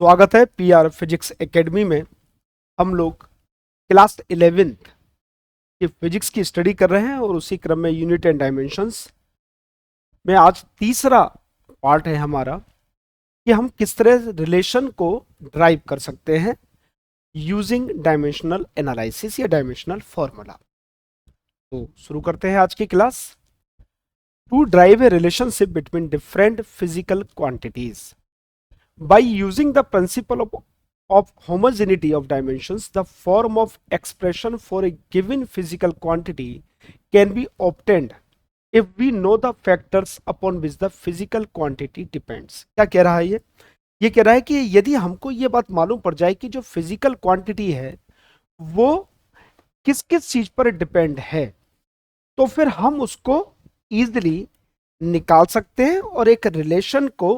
स्वागत है PR physics academy में। हम लोग क्लास 11th की फिजिक्स की स्टडी कर रहे हैं और उसी क्रम में यूनिट एंड डायमेंशंस में आज तीसरा पार्ट है हमारा कि हम किस तरह रिलेशन को ड्राइव कर सकते हैं यूजिंग डायमेंशनल एनालिसिस या डायमेंशनल फॉर्मूला। तो शुरू करते हैं आज की class. To derive a relationship between different physical quantities by using the principle of homogeneity of dimensions, the form of expression for a given physical quantity can be obtained if we know the factors upon which the physical quantity depends। क्या कह रहा है ये कह रहा है कि यदि हमको ये बात मालूम पड़ जाए कि जो फिजिकल क्वांटिटी है वो किस किस चीज पर डिपेंड है, तो फिर हम उसको इजीली निकाल सकते हैं और एक रिलेशन को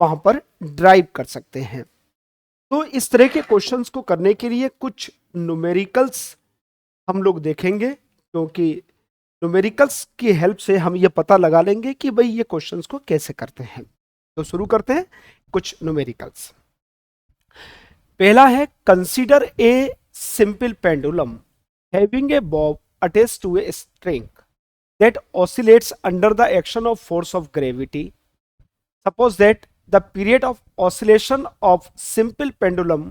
वहां पर ड्राइव कर सकते हैं। तो इस तरह के क्वेश्चंस को करने के लिए कुछ न्यूमेरिकल्स हम लोग देखेंगे, क्योंकि न्यूमेरिकल्स की हेल्प से हम ये पता लगा लेंगे कि भाई ये क्वेश्चंस को कैसे करते हैं। तो शुरू करते हैं कुछ न्यूमेरिकल्स। पहला है consider a simple pendulum having a bob attached to a string that oscillates under the action of force of gravity. Suppose that the period of oscillation of simple pendulum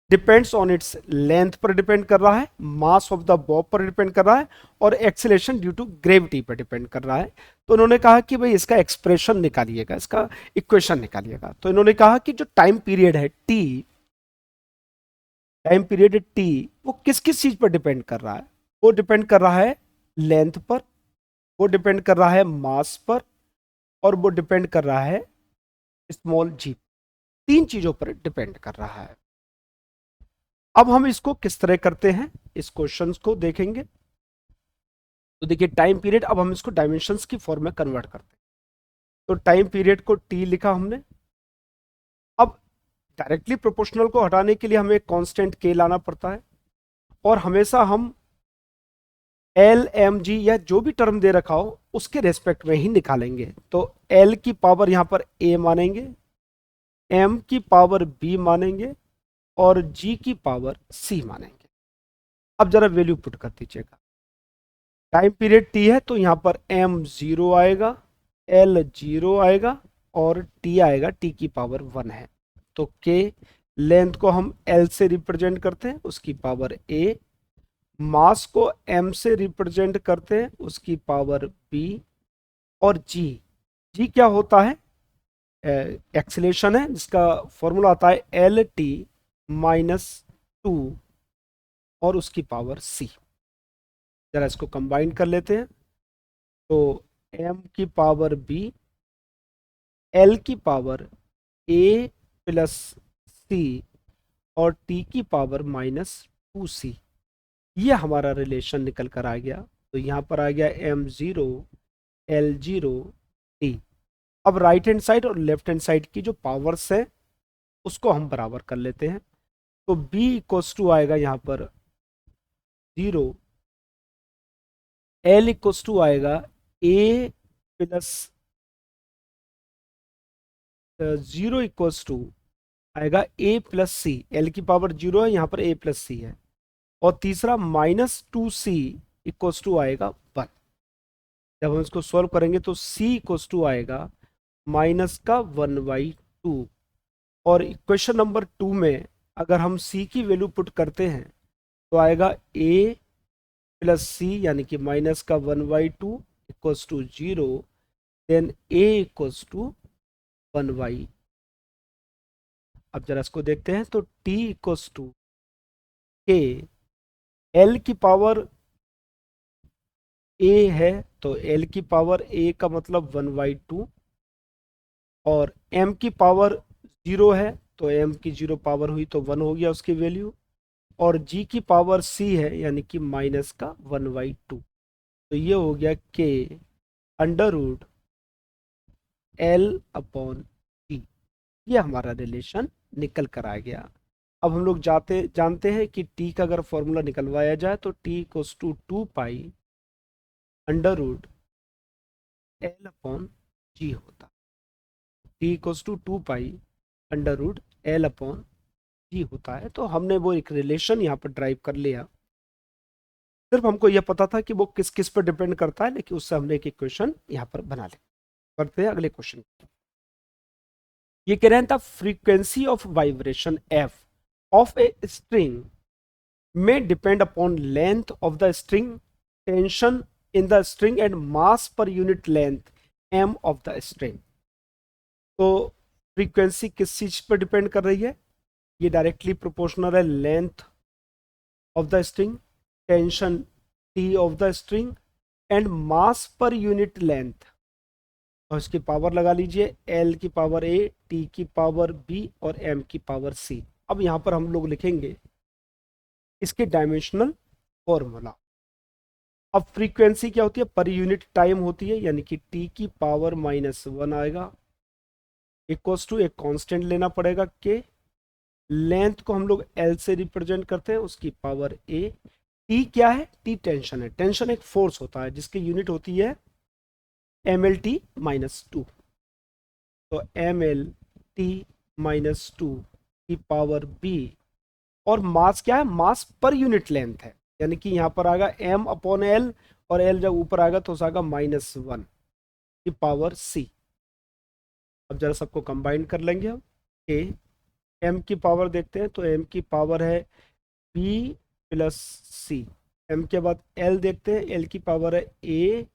depends on its length पर depend कर रहा है, mass of the bob पर depend कर रहा है और acceleration due to gravity पर डिपेंड कर रहा है। तो उन्होंने कहा कि भाई इसका एक्सप्रेशन निकालिएगा, इसका इक्वेशन निकालिएगा। तो इन्होंने कहा कि जो टाइम पीरियड है टी वो किस किस चीज पर डिपेंड कर रहा है? वो डिपेंड कर रहा है लेंथ पर, वो डिपेंड कर रहा है मास पर और वो डिपेंड कर रहा है स्मॉल जी। तीन चीजों पर डिपेंड कर रहा है। अब हम इसको किस तरह करते हैं, इस क्वेश्चंस को देखेंगे। तो देखिए टाइम पीरियड, अब हम इसको डायमेंशंस की फॉर्म में कन्वर्ट करते हैं। तो टाइम पीरियड को टी लिखा हमने। अब डायरेक्टली प्रोपोर्शनल को हटाने के लिए हमें कांस्टेंट के लाना पड़ता है और हमेशा हम एल एम जी या जो भी टर्म दे रखा हो उसके रेस्पेक्ट में ही निकालेंगे। तो एल की पावर यहां पर ए मानेंगे, एम की पावर बी मानेंगे और जी की पावर सी मानेंगे। अब जरा वैल्यू पुट कर दीजिएगा। टाइम पीरियड टी है तो यहां पर एम 0 आएगा, एल 0 आएगा और टी आएगा, टी की पावर 1 है। तो के लेंथ को हम एल से रिप्रेजेंट करते हैं, उसकी पावर ए। मास को m से रिप्रेजेंट करते हैं, उसकी पावर b। और g क्या होता है? एक्सीलरेशन है, जिसका फॉर्मूला आता है एल टी माइनस 2 और उसकी पावर c। जरा इसको कंबाइन कर लेते हैं। तो m की पावर b, l की पावर a प्लस c और t की पावर माइनस 2c। ये हमारा रिलेशन निकल कर आ गया। तो यहां पर आ गया m0 l0 t। अब राइट हैंड साइड और लेफ्ट हैंड साइड की जो पावर्स है उसको हम बराबर कर लेते हैं। तो b इक्वल्स टू आएगा यहां पर 0, l इक्वल्स टू आएगा a प्लस 0 इक्वल्स टू आएगा a प्लस सी। l की पावर 0 है, यहां पर a प्लस सी है। और तीसरा माइनस 2c इक्वल्स टू आएगा 1। जब हम इसको सॉल्व करेंगे तो c इक्वल्स टू आएगा माइनस का 1/2। और इक्वेशन नंबर 2 में अगर हम c की वैल्यू पुट करते हैं तो आएगा a प्लस सी यानी कि माइनस का 1/2 equals to 0, then a equals to 1/। अब जरा इसको देखते हैं। तो t equals to k, l की पावर a है तो l की पावर a का मतलब 1/2 और m की पावर 0 है तो m की 0 पावर हुई तो 1 हो गया उसकी वैल्यू। और g की पावर c है यानी कि माइनस का 1/2। तो ये हो गया k under root l upon t। ये हमारा रिलेशन निकल कर आ गया। अब हम लोग जानते हैं कि t का अगर फॉर्मूला निकलवाया जाए तो t equals to 2 pi under root L upon G होता। t equals to 2 pi under root L upon G होता है। तो हमने वो एक रिलेशन यहाँ पर ड्राइव कर लिया। सिर्फ हमको यह पता था कि वो किस किस पर डिपेंड करता है, लेकिन उससे हमने एक इक्वेशन यहाँ पर बना लिया। करते हैं अगले क्वेश्चन। ये कह रहे हैं the frequency of vibration F of a string में depend upon length of the string, tension in the string and mass per unit length M of the string. तो फ्रीक्वेंसी किस चीज पर डिपेंड कर रही है? ये डायरेक्टली प्रोपोर्शनल है length of the string, tension T of the string and mass per unit length. और इसकी पावर लगा लीजिए, एल की पावर ए, टी की पावर बी और एम की पावर सी। अब यहाँ पर हम लोग लिखेंगे इसके डायमेंशनल फॉर्मूला। अब फ्रीक्वेंसी क्या होती है? पर यूनिट टाइम होती है, यानी कि टी की पावर -1 आएगा, इक्वल्स टू एक कांस्टेंट लेना पड़ेगा के। लेंथ को हम लोग एल से रिप्रेजेंट करते हैं, उसकी पावर ए। टी क्या है? टी टेंशन है। टेंशन एक फोर्स होता है जिसकी यूनिट होती है mlt-2। तो mlt-2 की पावर बी। और मास क्या है? मास पर यूनिट लेंथ है, यानी कि यहां पर आएगा m अपॉन एल, और एल जब ऊपर आएगा तो आएगा -1 की पावर सी। अब जरा सबको कंबाइन कर लेंगे हम। ए m की पावर देखते हैं, तो m की पावर है b प्लस सी। m के बाद l देखते हैं, l की पावर है a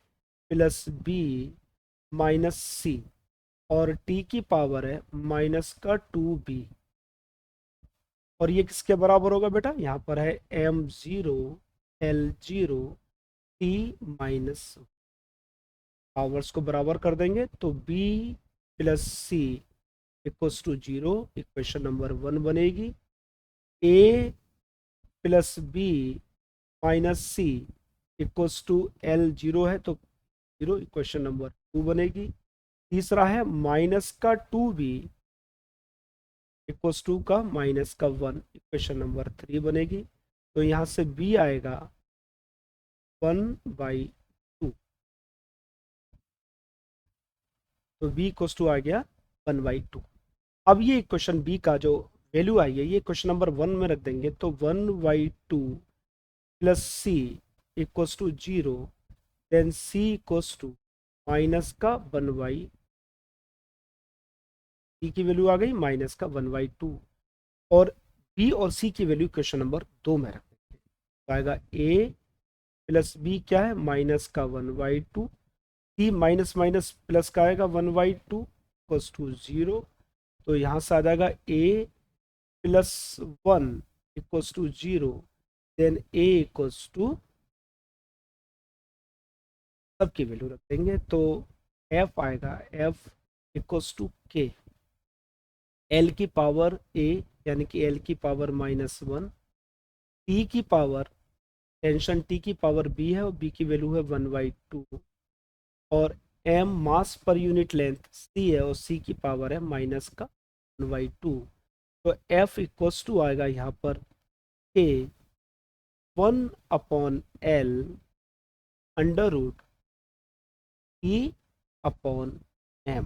प्लस बी माइनस सी, और t की पावर है -2b। और ये किसके बराबर होगा बेटा? यहाँ पर है m0 l0 t minus. Powers को बराबर कर देंगे तो b plus C equals to 0, equation number 1 बनेगी। a plus B minus C equals to L 0 है तो 0, इक्वेशन नंबर 2 बनेगी। तीसरा है -2b इक्वल्स टू का -1, इक्वेशन नंबर 3 बनेगी। तो यहाँ से b आएगा 1/2, तो b इक्वल्स टू आ गया 1/2। अब ये इक्वेशन b का जो वैल्यू आई है ये क्वेश्चन नंबर 1 में रख देंगे, तो 1/2 plus C equals to 0, then C equals to -1/, सी की वैल्यू आ गई -1/2, और बी और सी की वैल्यू क्वेश्चन नंबर 2 में रख देंगे। तो आएगा ए प्लस बी क्या है? -1/2, सी माइनस माइनस प्लस का आएगा 1/2 इक्वल्स टू 0। तो यहाँ से आ जाएगा a plus 1 equals to 0, then a equals to, सबकी वैल्यू रख देंगे, तो f आएगा f equals to k, l की पावर a यानी कि l की पावर -1, t की पावर, टेंशन t की पावर b है और b की वैल्यू है 1/2, और m मास पर यूनिट लेंथ c है और c की पावर है -1/2। तो f इक्वल्स टू आएगा यहाँ पर k 1/l under root e upon m।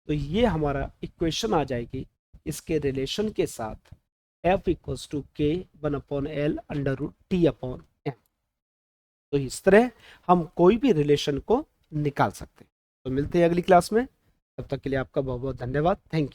तो ये हमारा इक्वेशन आ जाएगी इसके रिलेशन के साथ, f equals to k 1/l under root t upon m। तो इस तरह हम कोई भी रिलेशन को निकाल सकते हैं। तो मिलते हैं अगली क्लास में, तब तक के लिए आपका बहुत बहुत धन्यवाद। Thank you.